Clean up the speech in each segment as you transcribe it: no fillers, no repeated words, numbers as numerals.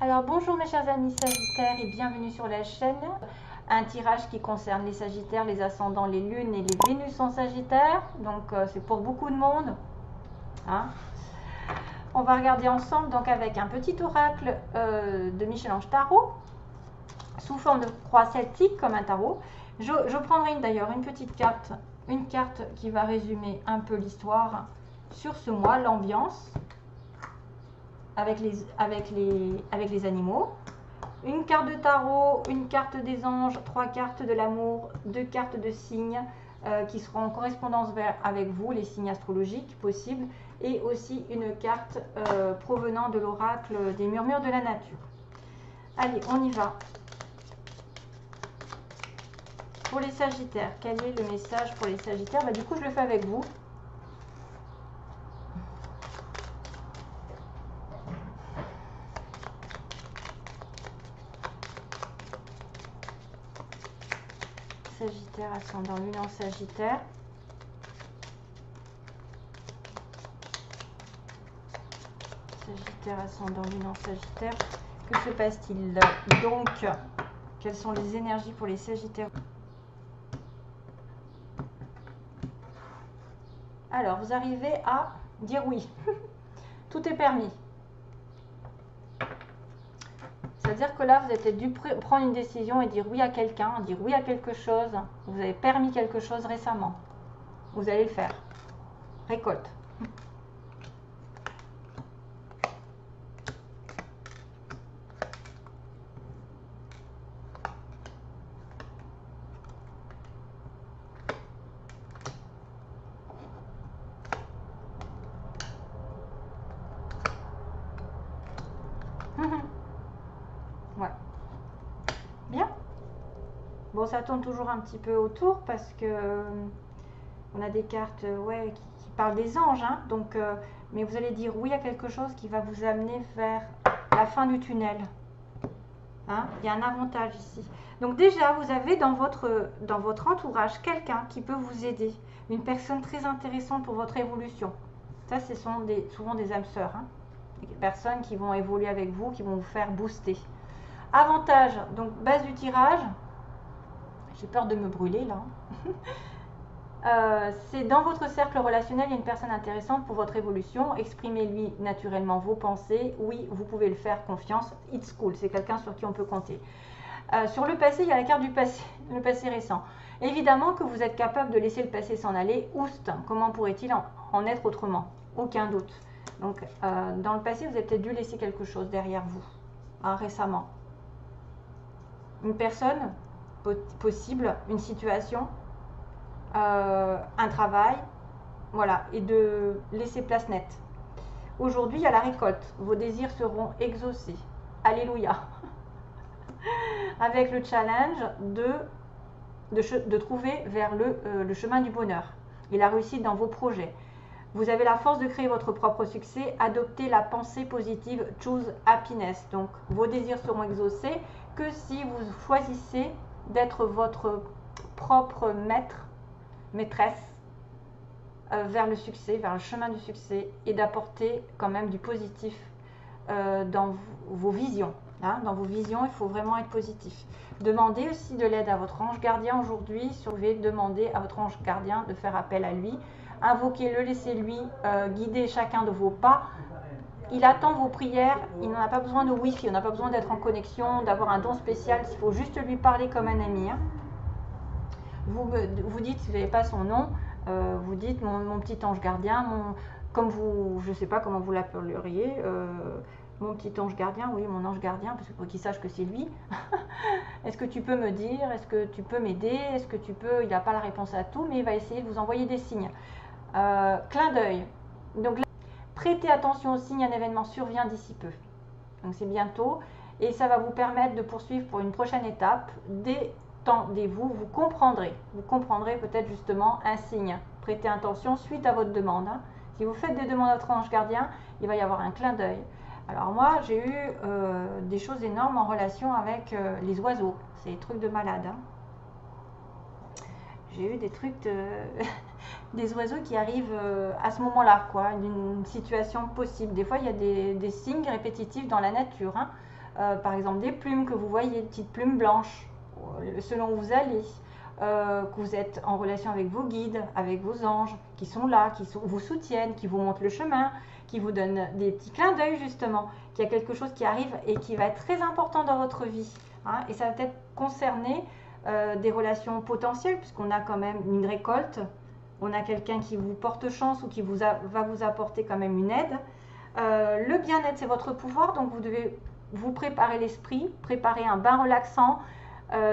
Alors bonjour mes chers amis Sagittaires et bienvenue sur la chaîne. Un tirage qui concerne les Sagittaires, les ascendants, les lunes et les Vénus en Sagittaire. Donc c'est pour beaucoup de monde. Hein. On va regarder ensemble donc avec un petit oracle de Michel-Ange Tarot sous forme de croix celtique comme un tarot. Je prendrai d'ailleurs une petite carte, une carte qui va résumer un peu l'histoire sur ce mois, l'ambiance avec les animaux. Une carte de tarot, une carte des anges, 3 cartes de l'amour, 2 cartes de signes qui seront en correspondance avec vous, les signes astrologiques possibles, et aussi une carte provenant de l'oracle des murmures de la nature. Allez, on y va. Pour les Sagittaires, quel est le message pour les Sagittaires? Du coup, je le fais avec vous. Sagittaire, ascendant lune en Sagittaire. Sagittaire, ascendant lune en Sagittaire. Que se passe-t-il donc? Quelles sont les énergies pour les Sagittaires? Alors, vous arrivez à dire oui. Tout est permis. C'est-à-dire que là, vous avez dû prendre une décision et dire oui à quelqu'un, dire oui à quelque chose. Vous avez permis quelque chose récemment. Vous allez le faire. Récolte. Ouais. Bien. Bon, ça tourne toujours un petit peu autour parce que on a des cartes qui parlent des anges. Hein, donc, mais vous allez dire oui à quelque chose qui va vous amener vers la fin du tunnel. Hein, il y a un avantage ici. Donc déjà, vous avez dans votre entourage quelqu'un qui peut vous aider. Une personne très intéressante pour votre évolution. Ça, ce sont souvent des âmes sœurs. Hein, des personnes qui vont évoluer avec vous, qui vont vous faire booster. Avantage, donc base du tirage. J'ai peur de me brûler là. C'est dans votre cercle relationnel, il y a une personne intéressante pour votre évolution. Exprimez-lui naturellement vos pensées. Oui, vous pouvez le faire, confiance. It's cool, c'est quelqu'un sur qui on peut compter. Sur le passé, il y a la carte du passé, le passé récent. Évidemment que vous êtes capable de laisser le passé s'en aller. Oust, comment pourrait-il en être autrement? Aucun doute. Donc, dans le passé, vous avez peut-être dû laisser quelque chose derrière vous, hein, récemment. Une personne possible, une situation, un travail, voilà, et de laisser place nette. Aujourd'hui, il y a la récolte. Vos désirs seront exaucés. Alléluia. Avec le challenge de trouver vers le chemin du bonheur et la réussite dans vos projets. Vous avez la force de créer votre propre succès. Adoptez la pensée positive. Choose happiness. Donc, vos désirs seront exaucés que si vous choisissez d'être votre propre maîtresse vers le succès, vers le chemin du succès et d'apporter quand même du positif dans vos visions. Hein, dans vos visions, il faut vraiment être positif. Demandez aussi de l'aide à votre ange gardien aujourd'hui. Si vous pouvez demander à votre ange gardien de faire appel à lui. Invoquez-le, laissez-lui guider chacun de vos pas. Il attend vos prières, il n'en a pas besoin de wifi, on n'a pas besoin d'être en connexion, d'avoir un don spécial, il faut juste lui parler comme un ami. Hein. Vous dites, si vous n'avez pas son nom, vous dites mon petit ange gardien, comme vous, je ne sais pas comment vous l'appelleriez, mon petit ange gardien, oui, mon ange gardien, parce que pour qu'il sache que c'est lui. Est-ce que tu peux me dire, est-ce que tu peux m'aider, est-ce que tu peux, il n'a pas la réponse à tout, mais il va essayer de vous envoyer des signes. Clin d'œil. Donc, prêtez attention aux signes, un événement survient d'ici peu. Donc, c'est bientôt, et ça va vous permettre de poursuivre pour une prochaine étape. Détendez-vous, vous comprendrez peut-être justement un signe. Prêtez attention suite à votre demande. Hein. Si vous faites des demandes à votre ange gardien, il va y avoir un clin d'œil. Alors moi, j'ai eu des choses énormes en relation avec les oiseaux. C'est des trucs de malade. Hein. J'ai eu des trucs des oiseaux qui arrivent à ce moment-là, quoi, d'une situation possible. Des fois, il y a des signes répétitifs dans la nature. Hein. par exemple des plumes que vous voyez, des petites plumes blanches, selon où vous allez, que vous êtes en relation avec vos guides, avec vos anges, qui sont là, vous soutiennent, qui vous montrent le chemin, qui vous donnent des petits clins d'œil justement, qu'il y a quelque chose qui arrive et qui va être très important dans votre vie. Hein, et ça va peut-être concerner des relations potentielles, puisqu'on a quand même une récolte, on a quelqu'un qui vous porte chance ou qui va vous apporter quand même une aide. Le bien-être, c'est votre pouvoir, donc vous devez vous préparer l'esprit, préparer un bain relaxant,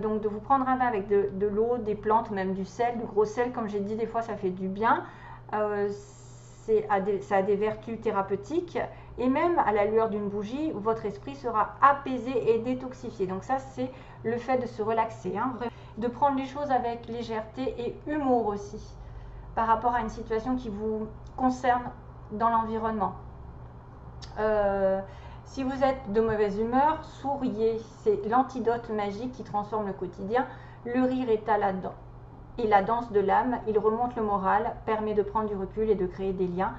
donc de vous prendre un bain avec de l'eau, des plantes, même du sel, du gros sel, comme j'ai dit, des fois ça fait du bien. Ça a des vertus thérapeutiques, et même à la lueur d'une bougie, votre esprit sera apaisé et détoxifié. Donc ça, c'est le fait de se relaxer, hein, de prendre les choses avec légèreté et humour aussi, par rapport à une situation qui vous concerne dans l'environnement. Si vous êtes de mauvaise humeur, souriez, c'est l'antidote magique qui transforme le quotidien. Le rire est à la dent. Et la danse de l'âme, il remonte le moral, permet de prendre du recul et de créer des liens.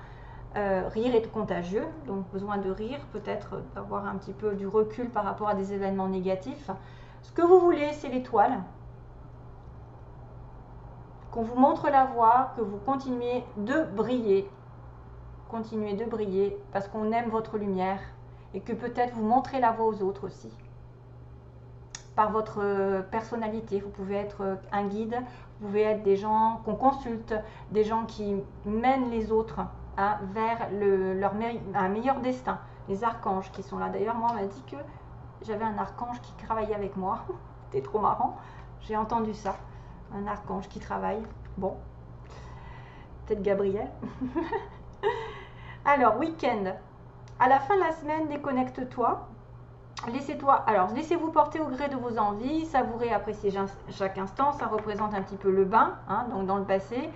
Rire est contagieux, donc besoin de rire, peut-être d'avoir un petit peu du recul par rapport à des événements négatifs. Ce que vous voulez, c'est l'étoile. Qu'on vous montre la voie, que vous continuez de briller. Continuez de briller parce qu'on aime votre lumière et que peut-être vous montrez la voie aux autres aussi. Par votre personnalité, vous pouvez être un guide, vous pouvez être des gens qu'on consulte, des gens qui mènent les autres vers un meilleur destin. Les archanges qui sont là. D'ailleurs, moi, on m'a dit que j'avais un archange qui travaillait avec moi. C'était trop marrant. J'ai entendu ça. Un archange qui travaille. Bon. Peut-être Gabriel. Alors, week-end. À la fin de la semaine, déconnecte-toi. Laissez-vous porter au gré de vos envies, savourez, appréciez chaque instant, ça représente un petit peu le bain, hein, donc dans le passé.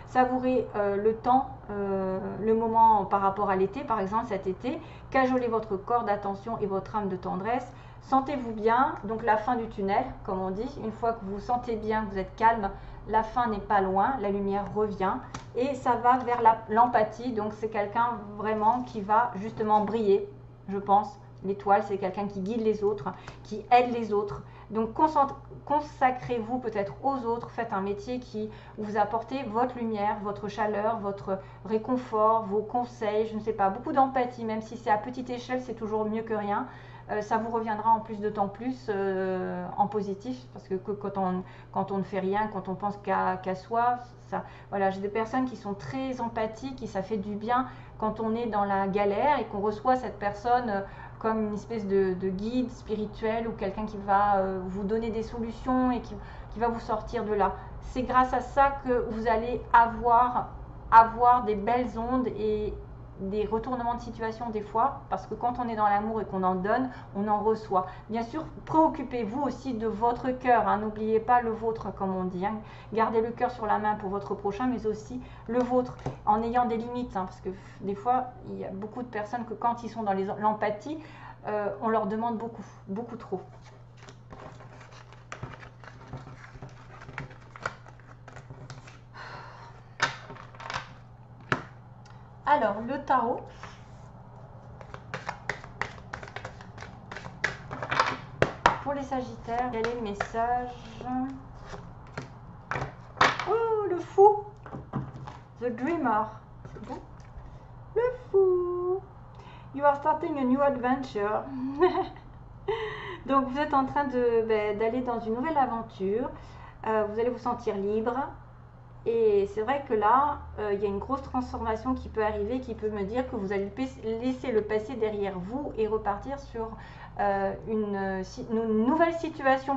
Savourez le temps, le moment par rapport à l'été, par exemple cet été. Cajolez votre corps d'attention et votre âme de tendresse. Sentez-vous bien, donc la fin du tunnel, comme on dit. Une fois que vous vous sentez bien, que vous êtes calme, la fin n'est pas loin, la lumière revient. Et ça va vers l'empathie, donc c'est quelqu'un vraiment qui va justement briller, je pense. L'étoile, c'est quelqu'un qui guide les autres, qui aide les autres. Donc consacrez-vous peut-être aux autres, faites un métier qui vous apporte votre lumière, votre chaleur, votre réconfort, vos conseils, je ne sais pas, beaucoup d'empathie, même si c'est à petite échelle, c'est toujours mieux que rien. Ça vous reviendra en plus d'autant plus en positif, parce que quand on ne fait rien, quand on pense qu'à soi, voilà, j'ai des personnes qui sont très empathiques et ça fait du bien quand on est dans la galère et qu'on reçoit cette personne comme une espèce de guide spirituel ou quelqu'un qui va vous donner des solutions et qui va vous sortir de là. C'est grâce à ça que vous allez avoir des belles ondes et des retournements de situation des fois, parce que quand on est dans l'amour et qu'on en donne, on en reçoit. Bien sûr, préoccupez-vous aussi de votre cœur, hein, n'oubliez pas le vôtre comme on dit, hein. Gardez le cœur sur la main pour votre prochain, mais aussi le vôtre, en ayant des limites, hein, parce que des fois, il y a beaucoup de personnes que quand ils sont dans l'empathie, on leur demande beaucoup trop. Alors, le tarot. Pour les Sagittaires, quel est le message? Oh, le fou! The Dreamer. C'est bon? Le fou! You are starting a new adventure. Donc, vous êtes en train d'aller dans une nouvelle aventure. Vous allez vous sentir libre. Et c'est vrai que là, il y a une grosse transformation qui peut arriver, qui peut me dire que vous allez laisser le passé derrière vous et repartir sur une nouvelle situation.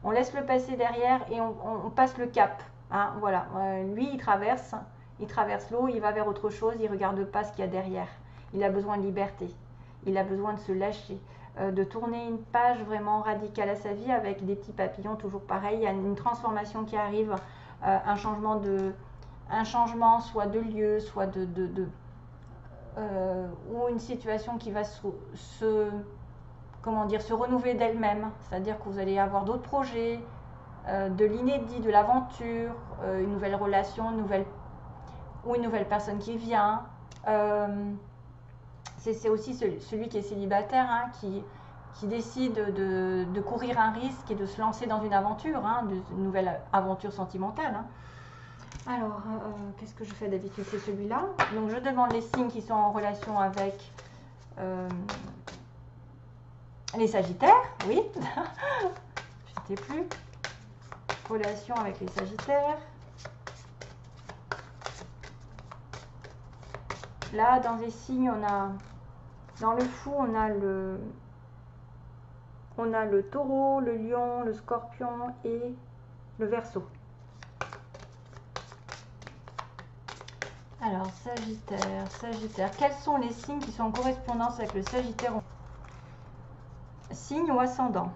On laisse le passé derrière et on passe le cap. Hein, voilà. Lui, il traverse l'eau, il va vers autre chose, il ne regarde pas ce qu'il y a derrière. Il a besoin de liberté, il a besoin de se lâcher, de tourner une page vraiment radicale à sa vie avec des petits papillons, toujours pareil. Il y a une transformation qui arrive. Un changement soit de lieu, soit ou une situation qui va se renouveler d'elle-même. C'est-à-dire que vous allez avoir d'autres projets, de l'inédit, de l'aventure, une nouvelle relation, une nouvelle personne qui vient. C'est aussi celui qui est célibataire, hein, qui décide de courir un risque et de se lancer dans une aventure, hein, une nouvelle aventure sentimentale. Hein. Alors, qu'est-ce que je fais d'habitude? C'est celui-là. Donc, je demande les signes qui sont en relation avec les Sagittaires. Oui, je ne sais plus. Relation avec les Sagittaires. Là, dans les signes, on a, dans le fou, on a le taureau, le lion, le scorpion et le verseau. Alors, Sagittaire, Sagittaire. Quels sont les signes qui sont en correspondance avec le Sagittaire? Signe ou ascendant?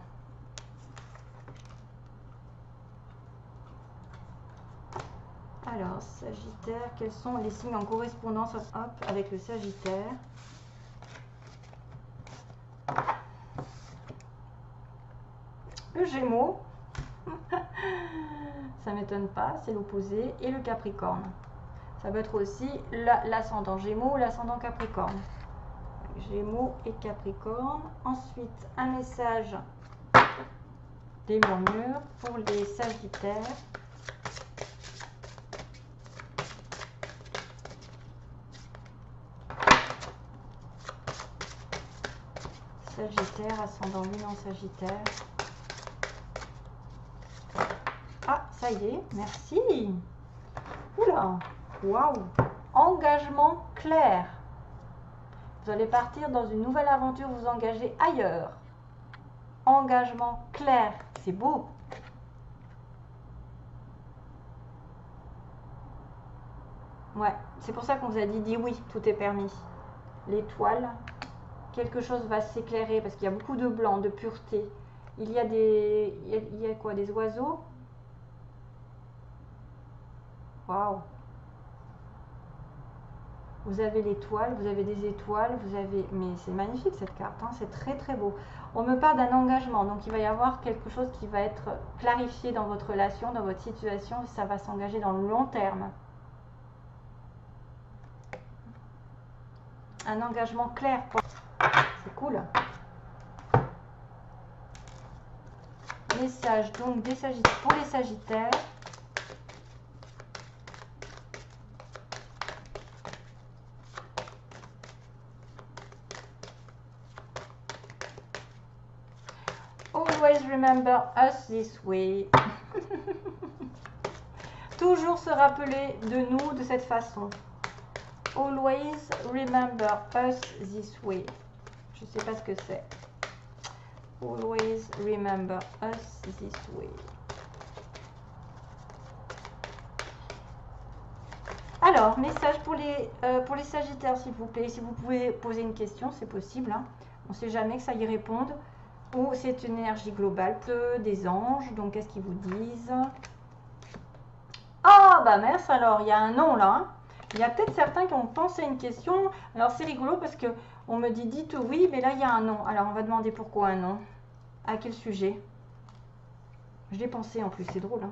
Alors, Sagittaire, quels sont les signes en correspondance avec le Sagittaire? Le Gémeaux, ça m'étonne pas, c'est l'opposé, et le Capricorne. Ça peut être aussi l'ascendant Gémeaux ou l'ascendant Capricorne. Gémeaux et Capricorne. Ensuite, un message des murmures pour les Sagittaires. Sagittaire, ascendant Lune en Sagittaire. Ah, ça y est, merci. Oula, waouh. Engagement clair. Vous allez partir dans une nouvelle aventure, vous engager ailleurs. Engagement clair, c'est beau. Ouais, c'est pour ça qu'on vous a dit oui, tout est permis. L'étoile, quelque chose va s'éclairer parce qu'il y a beaucoup de blanc, de pureté. Il y a il y a quoi, des oiseaux? Waouh. Vous avez l'étoile, vous avez des étoiles, vous avez... Mais c'est magnifique cette carte, hein, c'est très très beau. On me parle d'un engagement, donc il va y avoir quelque chose qui va être clarifié dans votre relation, dans votre situation, ça va s'engager dans le long terme. Un engagement clair. C'est cool. Message donc des Sagittaires, pour les Sagittaires. Always remember us this way. Toujours se rappeler de nous de cette façon. Always remember us this way. Je ne sais pas ce que c'est. Always remember us this way. Alors, message pour les Sagittaires, s'il vous plaît. Si vous pouvez poser une question, c'est possible. Hein. On ne sait jamais que ça y réponde. Ou c'est une énergie globale des anges. Donc, qu'est-ce qu'ils vous disent? Ah, bah mince, alors, il y a un nom là. Hein. Il y a peut-être certains qui ont pensé à une question. Alors, c'est rigolo parce que on me dit dites oui, mais là, il y a un nom. Alors, on va demander pourquoi un nom. À quel sujet? Je l'ai pensé en plus, c'est drôle. Hein.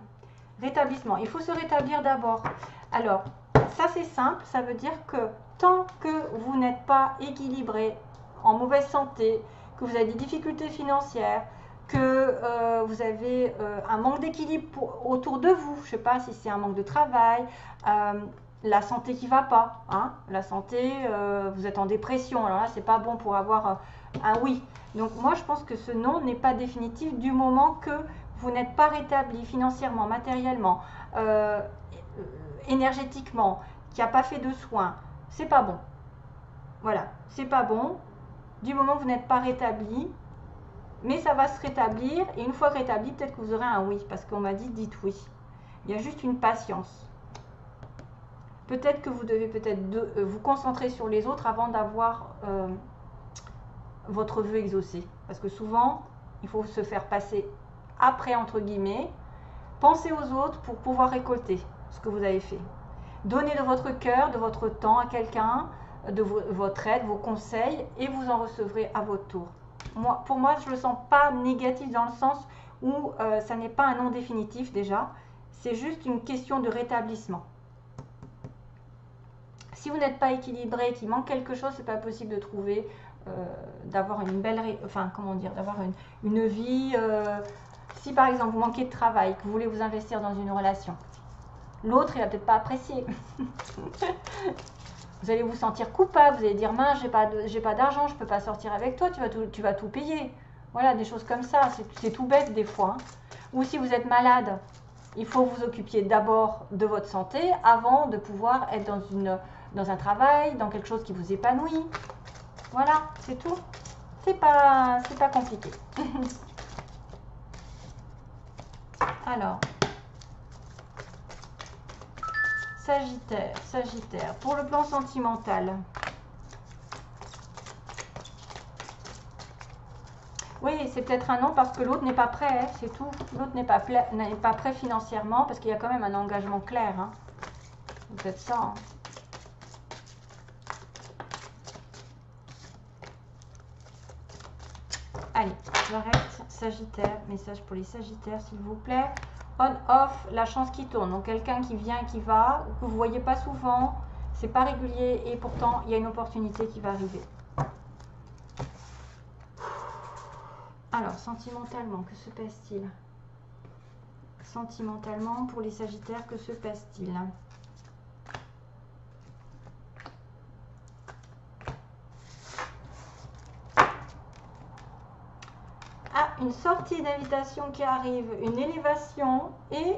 Rétablissement. Il faut se rétablir d'abord. Alors, ça, c'est simple. Ça veut dire que tant que vous n'êtes pas équilibré, en mauvaise santé, que vous avez des difficultés financières, que vous avez un manque d'équilibre autour de vous, je ne sais pas si c'est un manque de travail, la santé qui ne va pas, hein, la santé, vous êtes en dépression, alors là, c'est pas bon pour avoir un oui. Donc moi, je pense que ce non n'est pas définitif du moment que vous n'êtes pas rétabli financièrement, matériellement, énergétiquement, qui n'a pas fait de soins, c'est pas bon. Voilà, c'est pas bon. Du moment que vous n'êtes pas rétabli, mais ça va se rétablir, et une fois rétabli, peut-être que vous aurez un oui, parce qu'on m'a dit dites oui. Il y a juste une patience. Peut-être que vous devez vous concentrer sur les autres avant d'avoir votre vœu exaucé. Parce que souvent, il faut se faire passer après, entre guillemets. Pensez aux autres pour pouvoir récolter ce que vous avez fait. Donnez de votre cœur, de votre temps à quelqu'un, de votre aide, vos conseils, et vous en recevrez à votre tour. Pour moi, je ne le sens pas négatif dans le sens où ça n'est pas un non définitif déjà. C'est juste une question de rétablissement. Si vous n'êtes pas équilibré, qu'il manque quelque chose, c'est pas possible de trouver d'avoir une belle, enfin comment dire, d'avoir une vie. Si par exemple vous manquez de travail, que vous voulez vous investir dans une relation, l'autre il va peut-être pas apprécier. Vous allez vous sentir coupable, vous allez dire mince, j'ai pas d'argent, je peux pas sortir avec toi, tu vas tout payer. Voilà, des choses comme ça, c'est tout bête des fois. Hein. Ou si vous êtes malade, il faut vous occupiez d'abord de votre santé avant de pouvoir être dans un travail, dans quelque chose qui vous épanouit. Voilà, c'est tout. C'est pas compliqué. Alors, Sagittaire, pour le plan sentimental. Oui, c'est peut-être un non parce que l'autre n'est pas prêt, hein, c'est tout. L'autre n'est pas prêt financièrement parce qu'il y a quand même un engagement clair. Hein. C'est peut-être ça. Hein. Allez, j'arrête. Sagittaire, message pour les Sagittaires s'il vous plaît. On-off, la chance qui tourne. Donc quelqu'un qui vient, qui va, que vous ne voyez pas souvent, c'est pas régulier et pourtant il y a une opportunité qui va arriver. Alors, sentimentalement, que se passe-t-il? Sentimentalement, pour les Sagittaires, que se passe-t-il? Ah, une sortie d'invitation qui arrive, une élévation et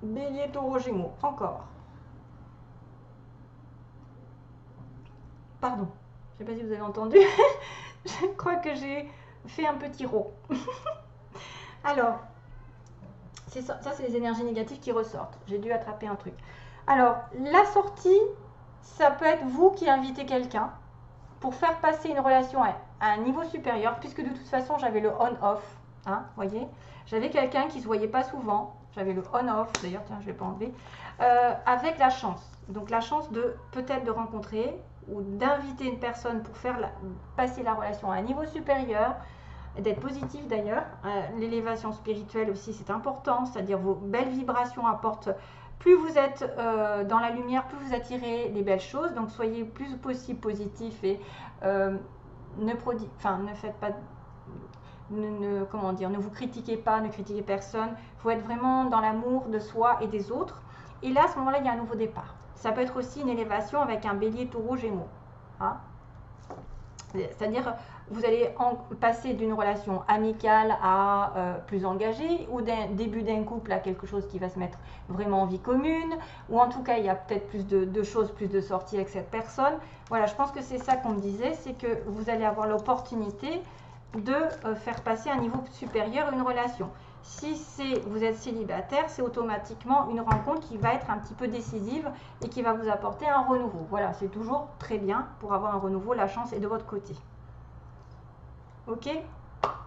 Bélier, Taureau, Gémeaux. Encore. Pardon, je ne sais pas si vous avez entendu. Je crois que j'ai fait un petit rot. Alors, ça c'est les énergies négatives qui ressortent. J'ai dû attraper un truc. Alors, la sortie, ça peut être vous qui invitez quelqu'un pour faire passer une relation à un niveau supérieur, puisque de toute façon, j'avais le on-off. Hein, voyez, j'avais quelqu'un qui ne se voyait pas souvent. J'avais le on-off, d'ailleurs, tiens, je ne l'ai pas enlevé. Avec la chance. Donc, la chance de peut-être de rencontrer ou d'inviter une personne pour faire passer la relation à un niveau supérieur, d'être positif d'ailleurs. L'élévation spirituelle aussi, c'est important, c'est-à-dire vos belles vibrations apportent, plus vous êtes dans la lumière, plus vous attirez les belles choses, donc soyez plus possible positif et ne faites pas, comment dire, ne vous critiquez pas, ne critiquez personne, il faut être vraiment dans l'amour de soi et des autres, et là à ce moment-là il y a un nouveau départ. Ça peut être aussi une élévation avec un Bélier, Taureau, Gémeaux. Hein, c'est-à-dire, vous allez passer d'une relation amicale à plus engagée, ou d'un début d'un couple à quelque chose qui va se mettre vraiment en vie commune, ou en tout cas, il y a peut-être plus de choses, plus de sorties avec cette personne. Voilà, je pense que c'est ça qu'on me disait, c'est que vous allez avoir l'opportunité de faire passer à un niveau supérieur une relation. Si vous êtes célibataire, c'est automatiquement une rencontre qui va être un petit peu décisive et qui va vous apporter un renouveau. Voilà, c'est toujours très bien pour avoir un renouveau, la chance est de votre côté. Ok,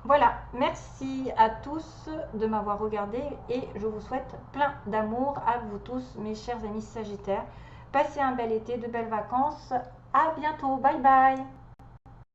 voilà, merci à tous de m'avoir regardé et je vous souhaite plein d'amour à vous tous, mes chers amis Sagittaires. Passez un bel été, de belles vacances. À bientôt, bye bye.